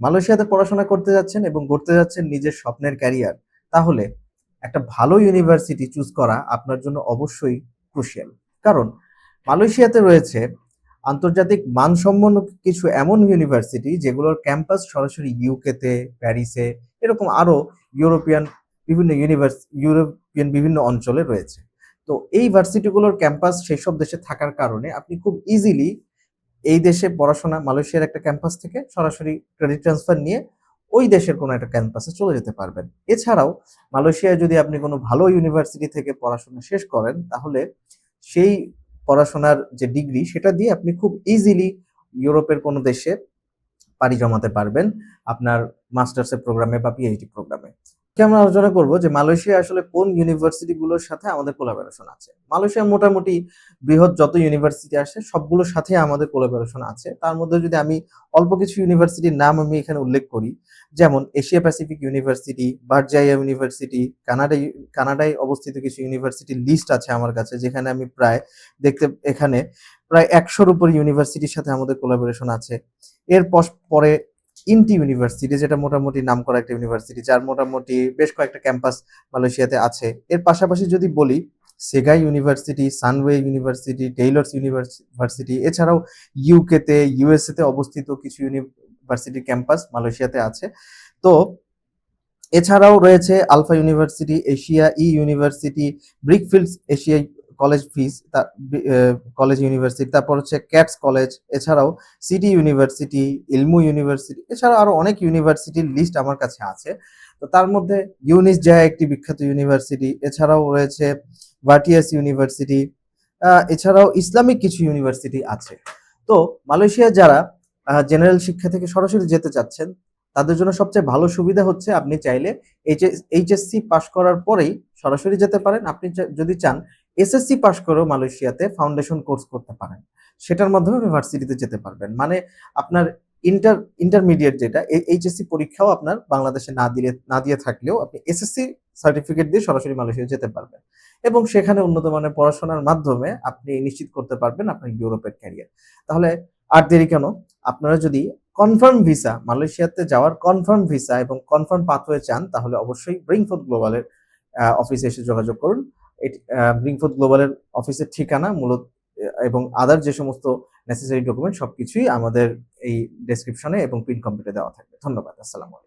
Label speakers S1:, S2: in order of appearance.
S1: মালয়েশিয়াতে পড়াশোনা করতে যাচ্ছেন এবং গড়তে যাচ্ছেন নিজের স্বপ্নের ক্যারিয়ার, তাহলে একটা ভালো ইউনিভার্সিটি চুজ করা আপনার জন্য অবশ্যই ক্রুশিয়াল। কারণ মালয়েশিয়াতে রয়েছে আন্তর্জাতিক মানসম্পন্ন কিছু এমন ইউনিভার্সিটি যেগুলোর ক্যাম্পাস সরাসরি ইউকেতে, প্যারিসে, এরকম আরো ইউরোপিয়ান ইউরোপিয়ান বিভিন্ন অঞ্চলে রয়েছে। তো এই ভার্সিটিগুলোর ক্যাম্পাস সেসব দেশে থাকার কারণে আপনি খুব ইজিলি এই দেশে পড়াশোনা মালয়েশিয়ার একটা ক্যাম্পাস থেকে সরাসরি ক্রেডিট ট্রান্সফার নিয়ে ওই দেশের কোনো একটা ক্যাম্পাসে চলে যেতে পারবেন। এছাড়াও মালয়েশিয়ায় যদি আপনি কোনো ভালো ইউনিভার্সিটি থেকে পড়াশোনা শেষ করেন, তাহলে সেই পড়াশোনার যে ডিগ্রি সেটা দিয়ে আপনি খুব ইজিলি ইউরোপের কোনো দেশে পাড়ি জমাতে পারবেন আপনার মাস্টার্সের প্রোগ্রামে বা পিএইচডি প্রোগ্রামে। আমরা আলোচনা করব যে মালয়েশিয়া আসলে কোন ইউনিভার্সিটি গুলোর সাথে আমাদের কোলাবোরেশন আছে। মালয়েশিয়া মোটামুটি বৃহৎ যত ইউনিভার্সিটি আসে সবগুলোর সাথে আমাদের কোলাবোরেশন আছে। তার মধ্যে যদি আমি অল্প কিছু ইউনিভার্সিটির নাম আমি এখানে উল্লেখ করি, যেমন এশিয়া প্যাসিফিক ইউনিভার্সিটি, ভার্জিয়া ইউনিভার্সিটি, কানাডায় অবস্থিত কিছু ইউনিভার্সিটির লিস্ট আছে আমার কাছে, যেখানে আমি এখানে প্রায় ১০০-র উপর ইউনিভার্সিটির সাথে আমাদের কোলাবোরেশন আছে। এর পরে ইনটি ইউনিভার্সিটি, যেটা মোটামুটি নামকরা একটা ইউনিভার্সিটি, যার মোটামুটি বেশ কয়েকটা ক্যাম্পাস মালয়েশিয়াতে আছে। এর পাশাপাশি যদি বলি সেগাই ইউনিভার্সিটি, সানওয়ে ইউনিভার্সিটি, টেইলর্স ইউনিভার্সিটি, এছাড়াও ইউকেতে, ইউএসএ তে অবস্থিত কিছু ইউনিভার্সিটি ক্যাম্পাস মালয়েশিয়াতে আছে। তো এছাড়াও রয়েছে Alpha University, Asia University, Brickfields Asia College University, তারপর হচ্ছে ক্যাটস কলেজ, এছাড়াও সিটি ইউনিভার্সিটি, ইলমু ইউনিভার্সিটি, এছাড়াও আরো অনেক ইউনিভার্সিটির লিস্ট আমার কাছে আছে। তো তার মধ্যে ইউনিস জায়া একটি বিখ্যাত ইউনিভার্সিটি, এছাড়াও রয়েছে ভাটিয়াস ইউনিভার্সিটি, এছাড়াও ইসলামিক কিছু ইউনিভার্সিটি আছে। তো মালয়েশিয়া যারা জেনারেল শিক্ষা থেকে সরাসরি যেতে চাচ্ছেন, তাদের জন্য সবচেয়ে ভালো সুবিধা হচ্ছে আপনি চাইলে এইচএসসি পাশ করার পরেই সরাসরি যেতে পারেন। আপনি যদি চান এসএসসি পাশ করেও মালয়েশিয়াতে ফাউন্ডেশন কোর্স করতে পারেন, সেটার মাধ্যমে আপনি ভার্সিটিতে যেতে পারবেন। মানে আপনার ইন্টারমিডিয়েট যেটা এইচএসসি পরীক্ষাও আপনার বাংলাদেশে না দিয়ে থাকলেও আপনি এসএসসি সার্টিফিকেট দিয়ে সরাসরি মালয়েশিয়া যেতে পারবেন এবং সেখানে উন্নত মানের পড়াশোনার মাধ্যমে আপনি নিশ্চিত করতে পারবেন আপনার ইউরোপের ক্যারিয়ার। তাহলে আর দেরি কেন? আপনারা যদি কনফার্ম ভিসা, মালয়েশিয়াতে যাওয়ার কনফার্ম ভিসা এবং কনফার্ম পাথওয়ে চান, তাহলে অবশ্যই ব্রিংফোর্থ গ্লোবালের অফিসে এসে যোগাযোগ করুন। ব্রিংফোর্থ গ্লোবালের অফিসের ঠিকানা মূলত এবং আদার যে সমস্ত নেসেসারি ডকুমেন্ট সবকিছুই আমাদের এই ডেসক্রিপশনে এবং পিন কমেন্টে দেওয়া থাকবে। ধন্যবাদ। আসসালামু আলাইকুম।